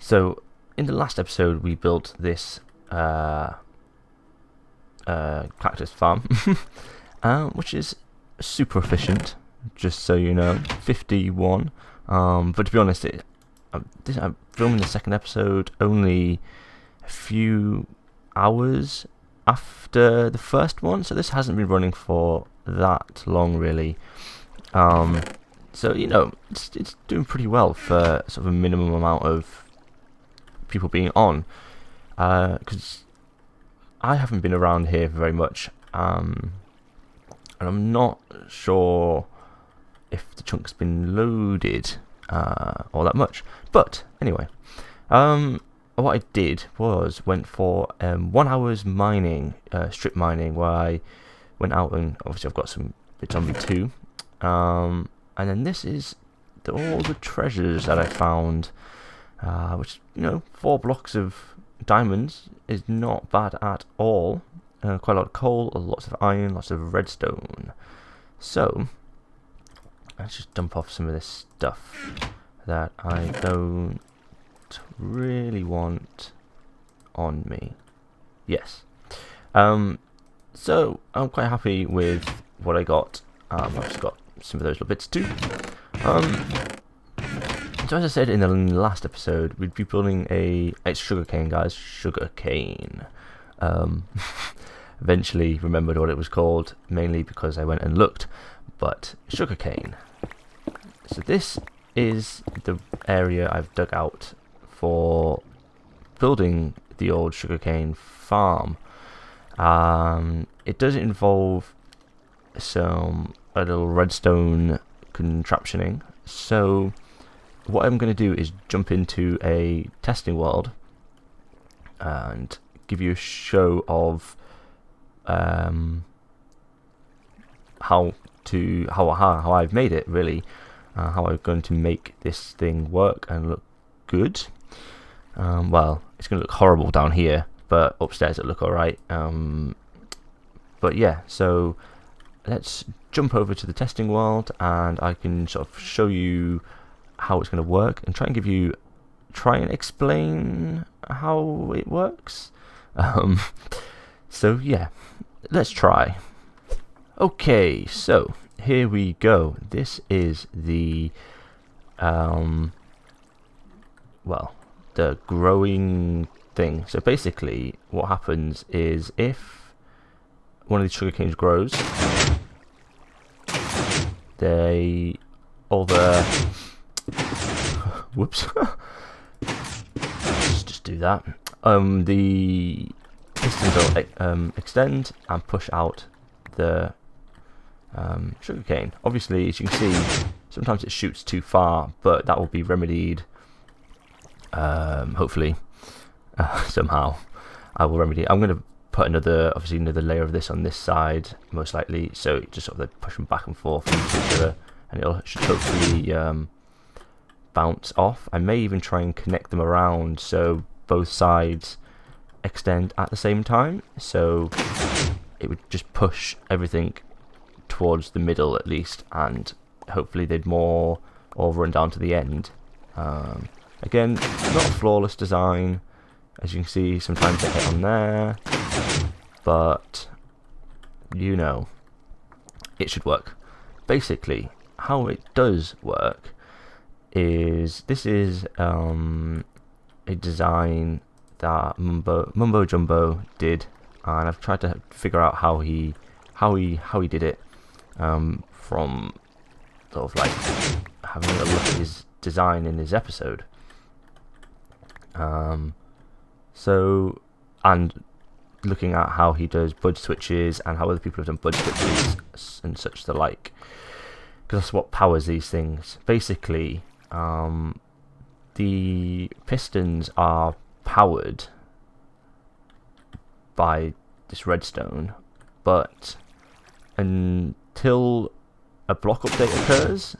So in the last episode we built this cactus farm, which is super efficient, just so you know. 51. But to be honest, I'm filming the second episode only a few hours after the first one, so this hasn't been running for that long really. So you know, it's doing pretty well for sort of a minimum amount of people being on, because I haven't been around here very much, and I'm not sure if the chunk's been loaded all that much. But anyway, what I did was went for 1 hour's mining, strip mining, where I went out and obviously I've got some bits on me too. And then this is all the treasures that I found, which, you know, 4 blocks of diamonds is not bad at all. Quite a lot of coal, lots of iron, lots of redstone. So let's just dump off some of this stuff that I don't really want on me. Yes. So I'm quite happy with what I got. I've just got some of those little bits too. So as I said in the last episode, we'd be building it's sugarcane, guys, sugarcane. Eventually remembered what it was called, mainly because I went and looked, but sugarcane. So this is the area I've dug out for building the old sugarcane farm. It does involve a little redstone contraptioning, so what I'm going to do is jump into a testing world and give you a show of how I've made it, really, how I'm going to make this thing work and look good. Well, it's going to look horrible down here, but upstairs it'll look alright. But yeah, so let's jump over to the testing world and I can sort of show you how it's going to work and try and explain how it works. So yeah, let's try. Okay, so here we go. This is the the growing thing. So basically what happens is if one of these sugar canes grows, whoops. just do that. The pistons will extend and push out the sugarcane. Obviously, as you can see, sometimes it shoots too far, but that will be remedied. Hopefully, somehow I will remedy it. I'm going to put another layer of this on this side, most likely, so just sort of like push them back and forth into each other, and it should hopefully bounce off. I may even try and connect them around so both sides extend at the same time, so it would just push everything towards the middle at least, and hopefully they'd more all run down to the end. Again, not a flawless design, as you can see. Sometimes they hit on there, but you know, it should work. Basically, how it does work is this is a design that Mumbo Jumbo did, and I've tried to figure out how he did it, from sort of like having a look at his design in his episode. So, and looking at how he does budge switches and how other people have done budge switches and such the like, because that's what powers these things. Basically, the pistons are powered by this redstone, but until a block update occurs,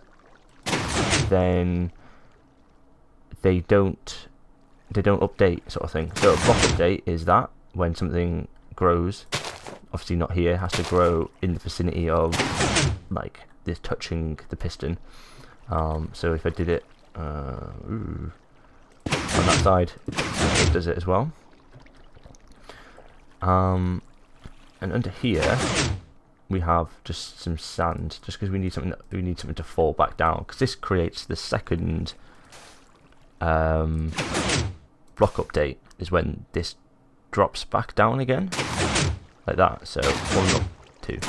then they don't update, sort of thing. So a block update is that when something grows, obviously not here, has to grow in the vicinity of like this, touching the piston. So if I did it, on that side, it does it as well. And under here we have just some sand, just because we need something to fall back down, because this creates the second block update, is when this drops back down again, like that. So 1 up 2.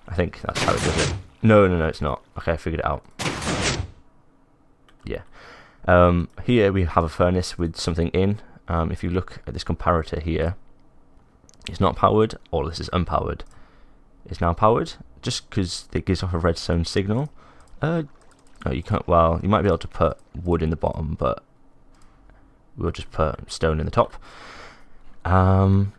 I think that's how it does it. No, it's not. Okay, I figured it out. Yeah. Here we have a furnace with something in. If you look at this comparator here, it's not powered. All this is unpowered. It's now powered, just because it gives off a redstone signal. No, you can't. Well, you might be able to put wood in the bottom, but we'll just put stone in the top. And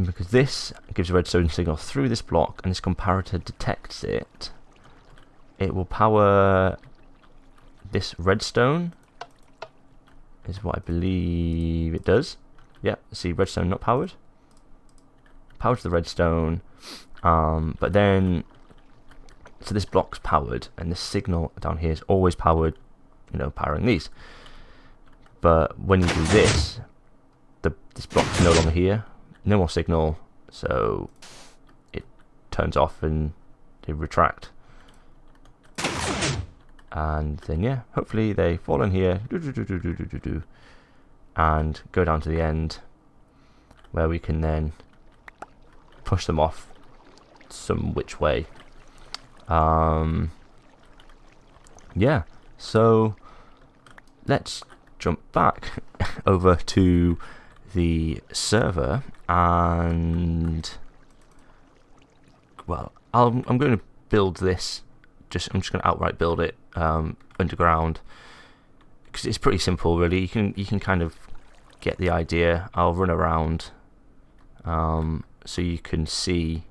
because this gives a redstone signal through this block, and this comparator detects it, it will power this redstone, is what I believe it does. Yeah, see, redstone not powered. Powers the redstone, but then, so this block's powered, and this signal down here is always powered, powering these. But when you do this, this block's no longer here, no more signal, so it turns off and they retract. And then, yeah, hopefully they fall in here, and go down to the end, where we can then push them off some which way. Yeah, so let's jump back over to the server, and well, I'm going to build this. I'm just going to outright build it underground, because it's pretty simple, really. You can kind of get the idea. I'll run around so you can see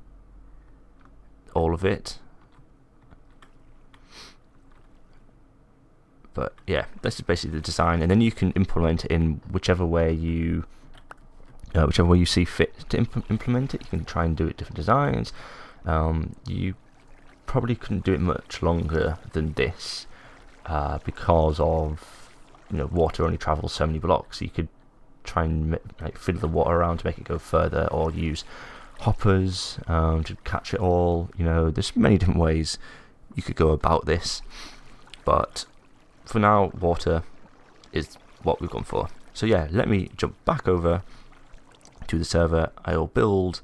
all of it. But yeah, this is basically the design, and then you can implement it in whichever way you see fit to implement it. You can try and do it different designs. You probably couldn't do it much longer than this, because of water only travels so many blocks. You could try and fiddle the water around to make it go further, or use hoppers to catch it all. There's many different ways you could go about this, but for now, water is what we've gone for. So yeah, let me jump back over to the server. I'll build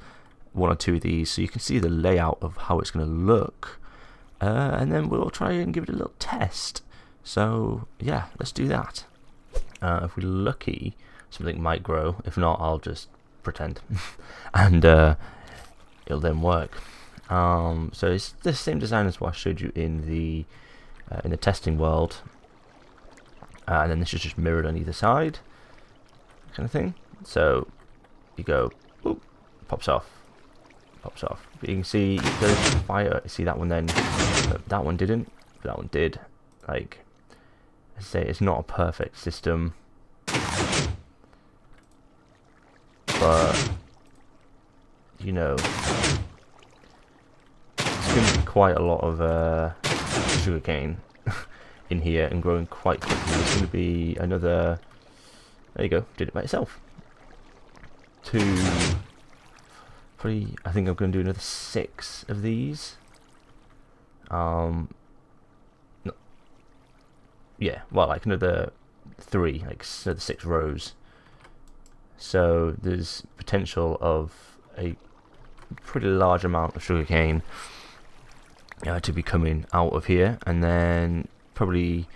1 or 2 of these so you can see the layout of how it's going to look, and then we'll try and give it a little test. So yeah, let's do that. If we're lucky, something might grow. If not, I'll just pretend and it'll then work. So it's the same design as what I showed you in the testing world, and then this is just mirrored on either side, kind of thing. So you go, boop, pops off. But you can see it goes fire. See that one then? That one didn't. But that one did. Like I say, it's not a perfect system, but it's going to be quite a lot of sugarcane in here and growing quite quickly. It's going to be another. There you go. Did it by itself. 2. Probably, I think I'm going to do another 6 of these. No, yeah, well, like another 3, like another 6 rows. So there's potential of a pretty large amount of sugarcane to be coming out of here, and then probably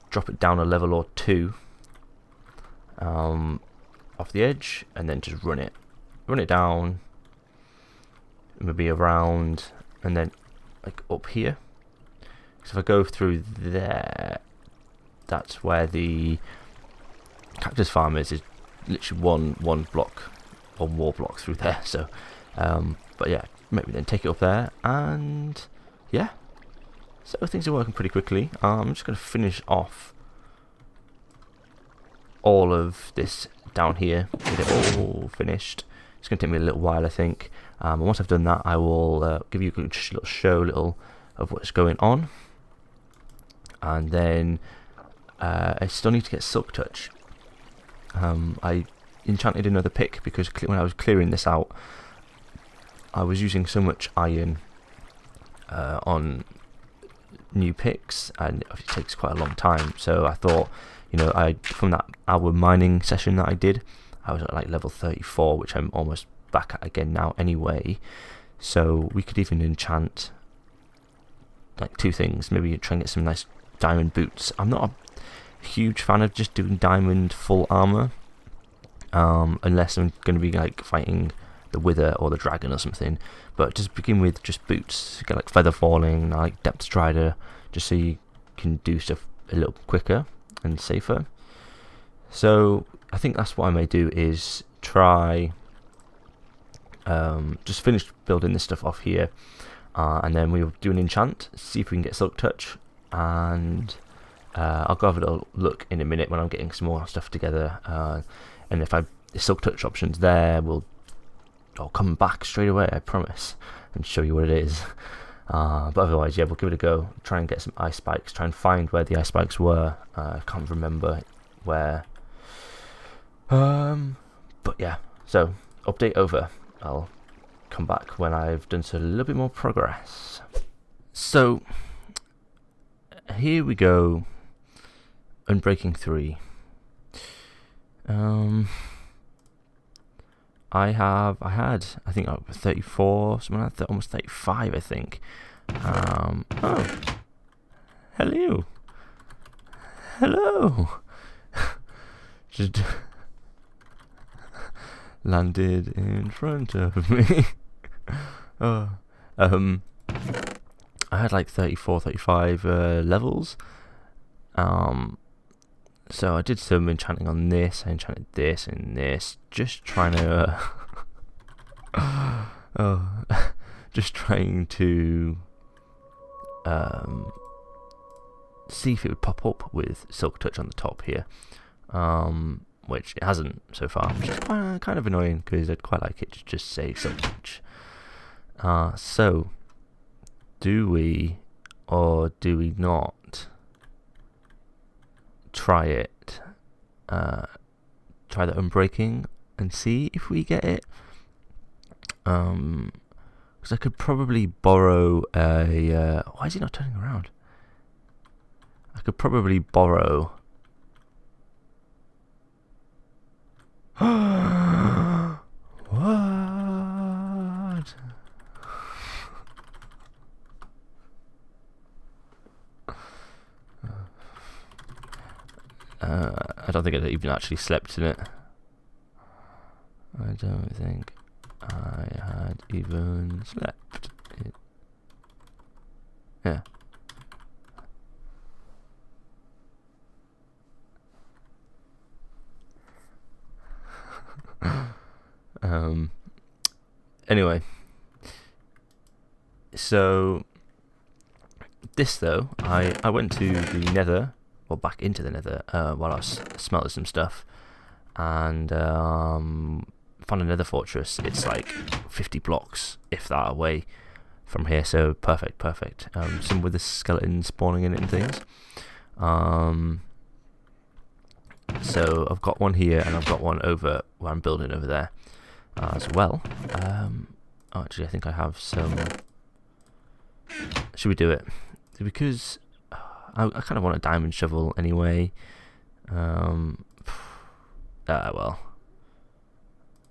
drop it down a level or 2 off the edge, and then just run it down, maybe around, and then like up here. So if I go through there, that's where the cactus farm is literally one block, one wall block through there. So but yeah, maybe then take it up there, and yeah, so things are working pretty quickly. I'm just going to finish off all of this down here, get it all finished. It's going to take me a little while, I think, and once I've done that, I will give you a little show of what's going on, and then I still need to get Silk Touch. I enchanted another pick because when I was clearing this out, I was using so much iron on new picks, and it takes quite a long time. So I thought, from that hour mining session that I did, I was at like level 34, which I'm almost back at again now anyway. So we could even enchant like 2 things. Maybe try and get some nice diamond boots. I'm not a huge fan of just doing diamond full armor, unless I'm going to be like fighting the Wither or the Dragon or something. But just begin with just boots. Get like Feather Falling, like Depth Strider, just so you can do stuff a little quicker and safer. So I think that's what I may do, is try just finish building this stuff off here, and then we'll do an enchant, see if we can get Silk Touch, and I'll go have a little look in a minute when I'm getting some more stuff together, and if the Silk Touch option's there, I'll come back straight away, I promise, and show you what it is. But otherwise, yeah, we'll give it a go. Try and get some ice spikes. Try and find where the ice spikes were. I can't remember where. But yeah, so update over. I'll come back when I've done a little bit more progress. So here we go. Unbreaking 3. I think 34, something like that, almost 35, I think. Oh, hello. Just landed in front of me. Oh, I had like 34, 35 levels. So I did some enchanting on this. I enchanted this and this, just trying to, just trying to see if it would pop up with Silk Touch on the top here, which it hasn't so far, which is kind of annoying because I'd quite like it to just say Silk Touch. So, do we or do we not try it? Try the unbreaking and see if we get it. Because I could probably borrow a. Why is he not turning around? I could probably borrow. What? I don't think I even actually slept in it. I don't think I had even slept in it. Yeah. Anyway, so this though, I went to the Nether, or back into the Nether, while I was smelting some stuff, and found a Nether fortress. It's like 50 blocks, if that, away from here, so perfect. Some with the skeletons spawning in it and things. So I've got one here, and I've got one over where I'm building over there as well. Actually, I think I have some. Should we do it? Because I kind of want a diamond shovel anyway. Well,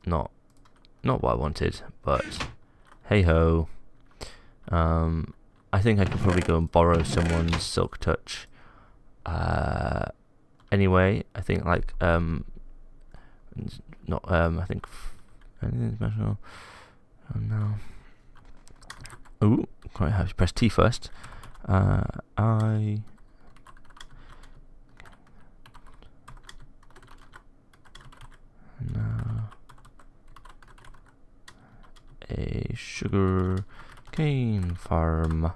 not what I wanted, but hey ho. I think I could probably go and borrow someone's Silk Touch. Anyway, I think like I think anything special. Oh no. Ooh, quite have to press T first. I now a sugarcane farm.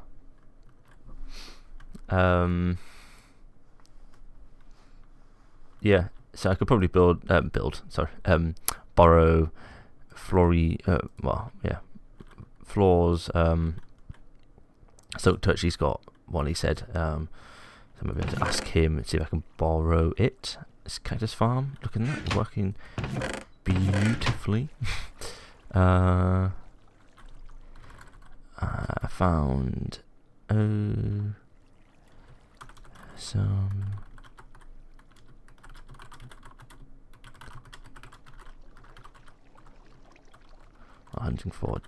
Yeah, so I could probably borrow Floor's Silk Touch. He's got one, he said. So I'm going to be able to ask him and see if I can borrow it. This cactus farm, look at that, working beautifully. I found some hunting for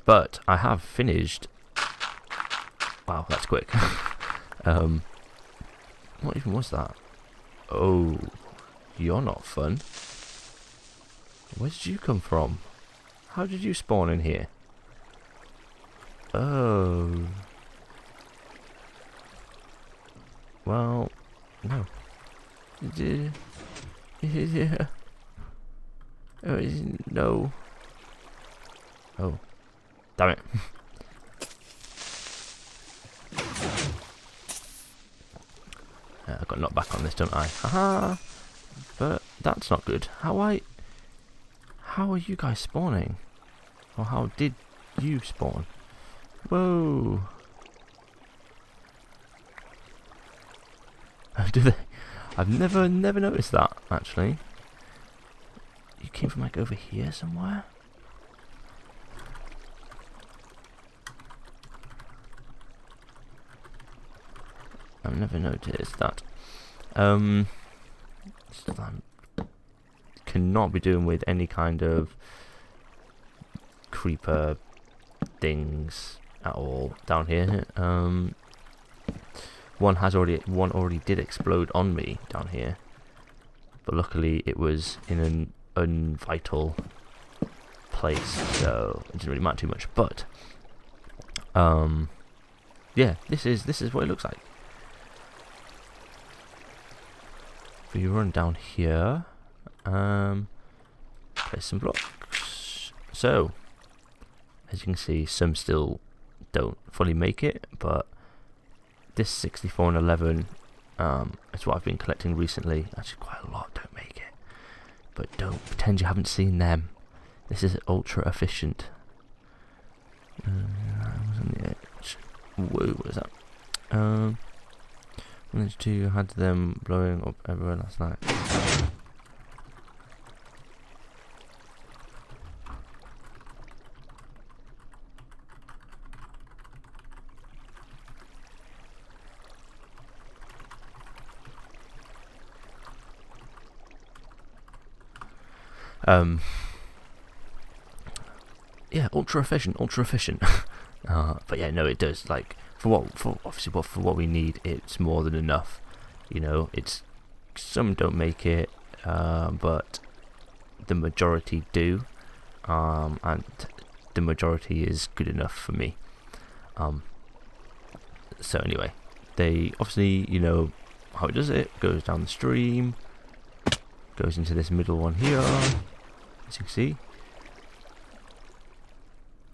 but I have finished. Wow, that's quick. What even was that? Oh, you're not fun. Where did you come from? How did you spawn in here? Oh. Well, no. Yeah. Oh, no. Oh. Damn it. I got knocked back on this, don't I? Haha! But that's not good. How are you guys spawning? Or how did you spawn? Whoa! Do they? I've never noticed that, actually. You came from like over here somewhere? I've never noticed that. Stuff I cannot be doing with any kind of creeper things at all down here. One already did explode on me down here, but luckily it was in an unvital place, so it didn't really matter too much. But yeah, this is what it looks like. If you run down here, place some blocks. So as you can see, some still don't fully make it, but this 64 and 11 is what I've been collecting recently. Actually, quite a lot don't make it, but don't pretend you haven't seen them. This is ultra efficient. I was on the edge. Whoa, what is that? Managed to had them blowing up everywhere last night. Yeah, ultra efficient. But yeah, no, it does. Like for what we need, it's more than enough. You know, it's some don't make it, but the majority do, and the majority is good enough for me. So anyway, they obviously, you know how it does it. Goes down the stream, goes into this middle one here, as you can see.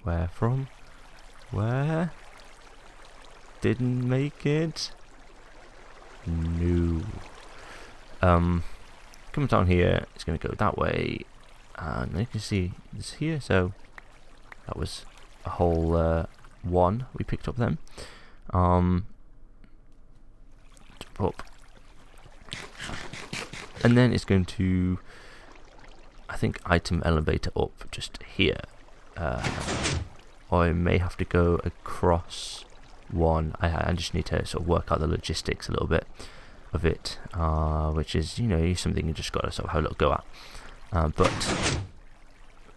Where from? Where? Didn't make it? No. Coming down here, it's going to go that way, and you can see this here. So that was a whole one we picked up then. Up, and then it's going to, I think, item elevator up just here. Or I may have to go across one. I just need to sort of work out the logistics a little bit of it, which is, you know, something you just got to sort of have a little go at. But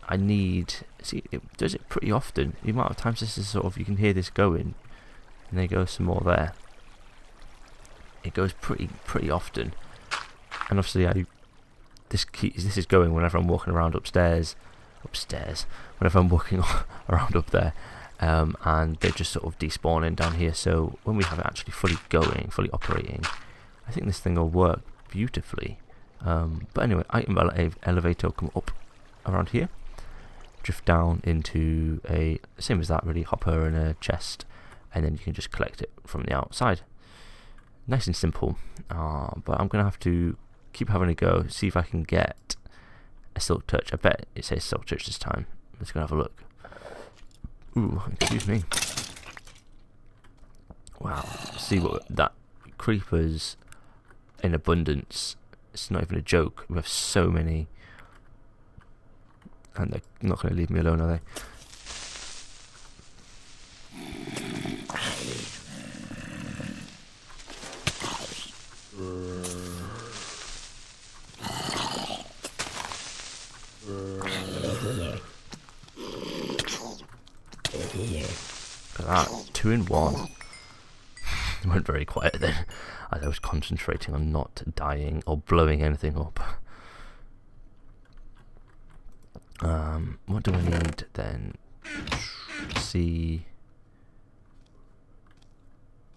I need, see, it does it pretty often. The amount of times this is sort of, you can hear this going, and there goes some more there. It goes pretty often, and obviously this is going whenever I'm walking around upstairs, whenever I'm walking around up there, and they're just sort of despawning down here. So when we have it actually fully going, fully operating, I think this thing will work beautifully. But anyway, item elevator will come up around here, drift down into a, same as that really, hopper and a chest, and then you can just collect it from the outside. Nice and simple, but I'm going to have to keep having a go, see if I can get a silk touch. I bet it says silk touch this time. Let's go have a look. Ooh, excuse me. Wow, see what that creepers in abundance. It's not even a joke. We have so many, and they're not going to leave me alone, are they? Look at that, 2 in 1. It went very quiet then, as I was concentrating on not dying or blowing anything up. What do I need then? See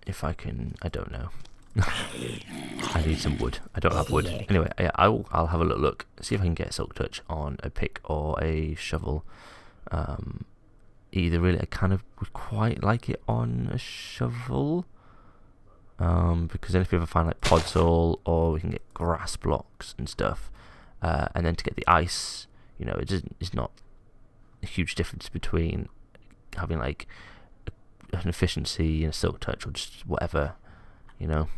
if I can. I don't know. I need some wood. I don't have wood. Anyway, yeah, I'll have a little look, see if I can get Silk Touch on a pick or a shovel. Either really, I kind of would quite like it on a shovel. Because then if you ever find like podzol, or we can get grass blocks and stuff, and then to get the ice, you know, it's not a huge difference between having like an efficiency and a Silk Touch or just whatever, you know.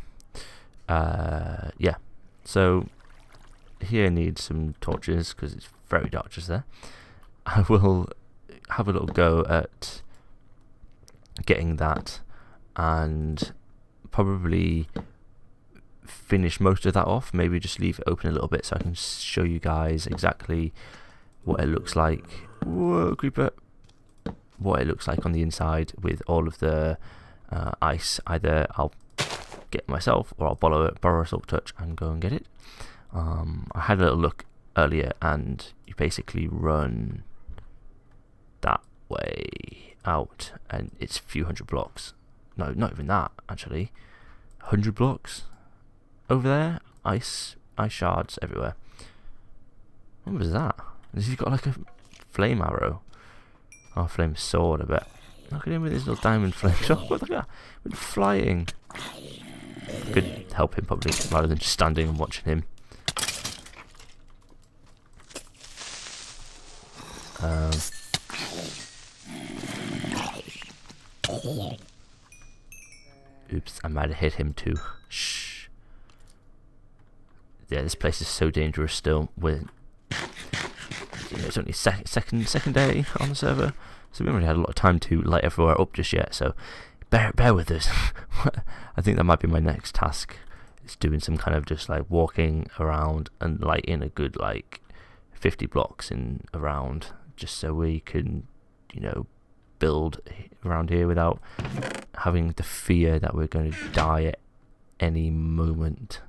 Yeah, so here needs some torches because it's very dark just there. I will have a little go at getting that and probably finish most of that off, maybe just leave it open a little bit so I can show you guys exactly what it looks like. Whoa, creeper! What it looks like on the inside with all of the ice. Either I'll get myself or I'll borrow a Silk Touch and go and get it. I had a little look earlier, and you basically run that way out and it's a few hundred blocks. No, not even that, actually. 100 blocks over there. Ice shards everywhere. What was that? Has he got like a flame arrow? Oh, flame sword, I bet. Look at him with his little diamond flame. Oh, look at that. We're flying. I could help him probably, rather than just standing and watching him. Oops, I might have hit him too. Shh. Yeah, this place is so dangerous still. You know, it's only second day on the server, so we haven't really had a lot of time to light everywhere up just yet. So bear with us. I think that might be my next task. It's doing some kind of just like walking around and lighting a good like 50 blocks in around, just so we can, you know, build around here without having the fear that we're going to die at any moment.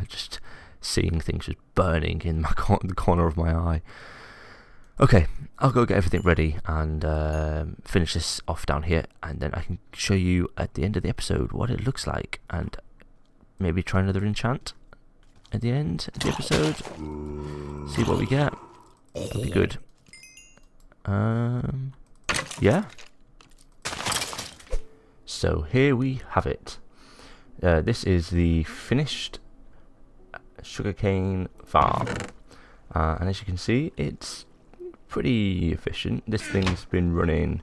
Just seeing things just burning in the corner of my eye. Okay, I'll go get everything ready and finish this off down here, and then I can show you at the end of the episode what it looks like, and maybe try another enchant at the end of the episode. See what we get. That'll be good. Yeah. So here we have it. This is the finished sugarcane farm, and as you can see, it's pretty efficient. This thing's been running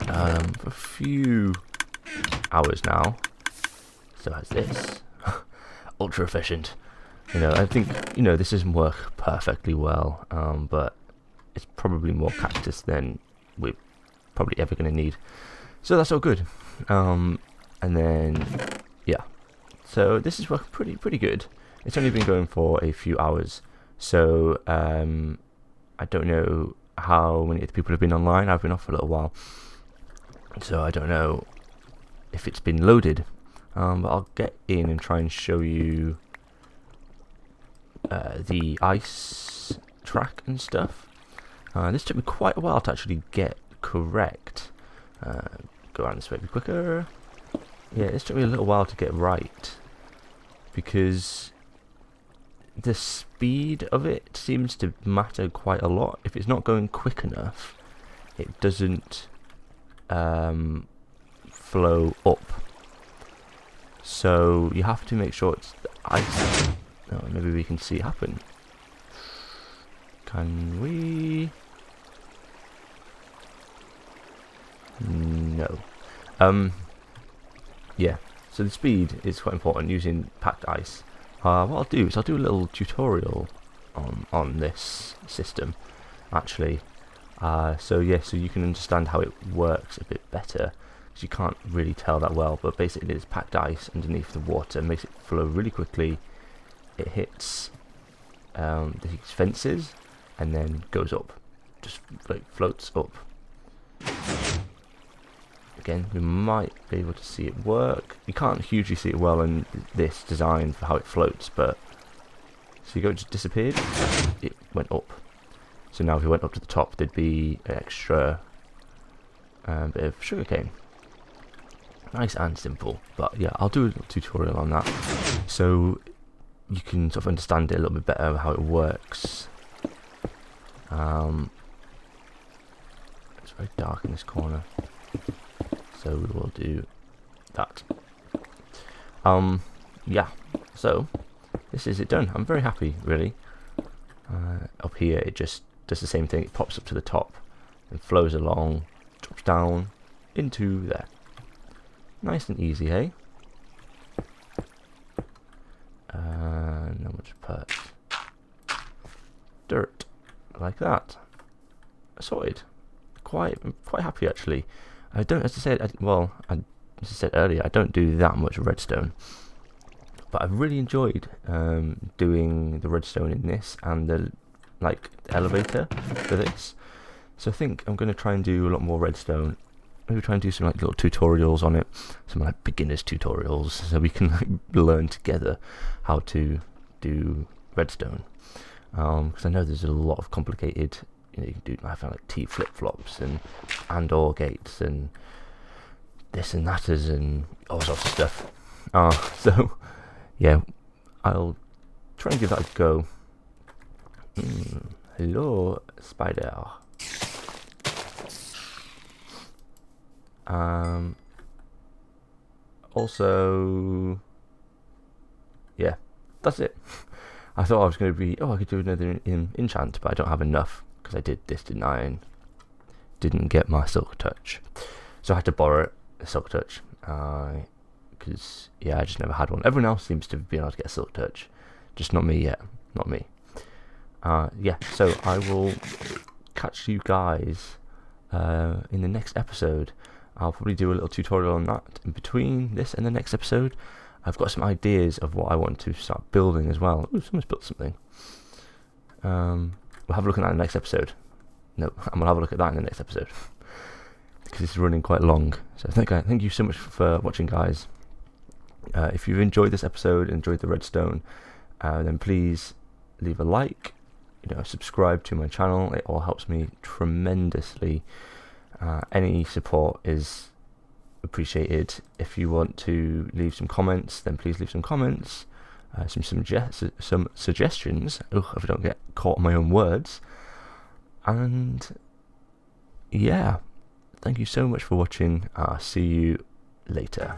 for a few hours now. So has this. Ultra efficient. You know, I think, you know, this doesn't work perfectly well, but it's probably more cactus than we're probably ever going to need. So that's all good. And then, yeah. So this is working pretty good. It's only been going for a few hours. So, I don't know how many other people have been online. I've been off for a little while. So I don't know if it's been loaded. But I'll get in and try and show you the ice track and stuff. This took me quite a while to actually get correct. Go around this way a bit quicker. Yeah, this took me a little while to get right, because the speed of it seems to matter quite a lot. If it's not going quick enough, it doesn't flow up. So you have to make sure it's the ice. Oh, maybe we can see it happen. Can we? No. Yeah, so the speed is quite important using packed ice. What I'll do is I'll do a little tutorial on this system, actually. So you can understand how it works a bit better, because you can't really tell that well, but basically it's packed ice underneath the water, makes it flow really quickly. It hits these fences and then goes up, just like floats up. Again, we might be able to see it work. You can't hugely see it well in this design for how it floats, but so you go, it just disappeared, it went up. So now if we went up to the top, there'd be an extra bit of sugarcane. Nice and simple, but yeah, I'll do a little tutorial on that, so you can sort of understand it a little bit better how it works. It's very dark in this corner, so we will do that. Yeah, so this is it done. I'm very happy, really. Up here it just does the same thing. It pops up to the top and flows along, drops down into there. Nice and easy, hey? And then we'll just put dirt like that. Sorted. I'm quite happy, actually. I don't, as I said, as I said earlier, I don't do that much redstone, but I've really enjoyed doing the redstone in this and the elevator for this. So I think I'm going to try and do a lot more redstone. Maybe try and do some little tutorials on it, some beginners tutorials, so we can learn together how to do redstone. Because I know there's a lot of complicated. You can do T flip-flops and OR gates and this and that and all sorts of stuff. So yeah, I'll try and give that a go. Hello, spider. Also, yeah, that's it. I thought I was going to be, I could do another enchant, but I don't have enough, because I did this, didn't I, and didn't get my silk touch. So I had to borrow a silk touch, because, yeah, I just never had one. Everyone else seems to be able to get a silk touch, just not me yet, not me. Yeah, so I will catch you guys in the next episode. I'll probably do a little tutorial on that in between this and the next episode. I've got some ideas of what I want to start building as well. Ooh, someone's built something. We'll have a look at that in the next episode. No, I'm going to have a look at that in the next episode, because it's running quite long. So thank you so much for watching, guys. If you've enjoyed this episode, enjoyed the redstone, then please leave a like, subscribe to my channel. It all helps me tremendously. Any support is appreciated. If you want to leave some comments, then please leave some comments, some suggestions. If I don't get caught on my own words. And yeah, thank you so much for watching. See you later.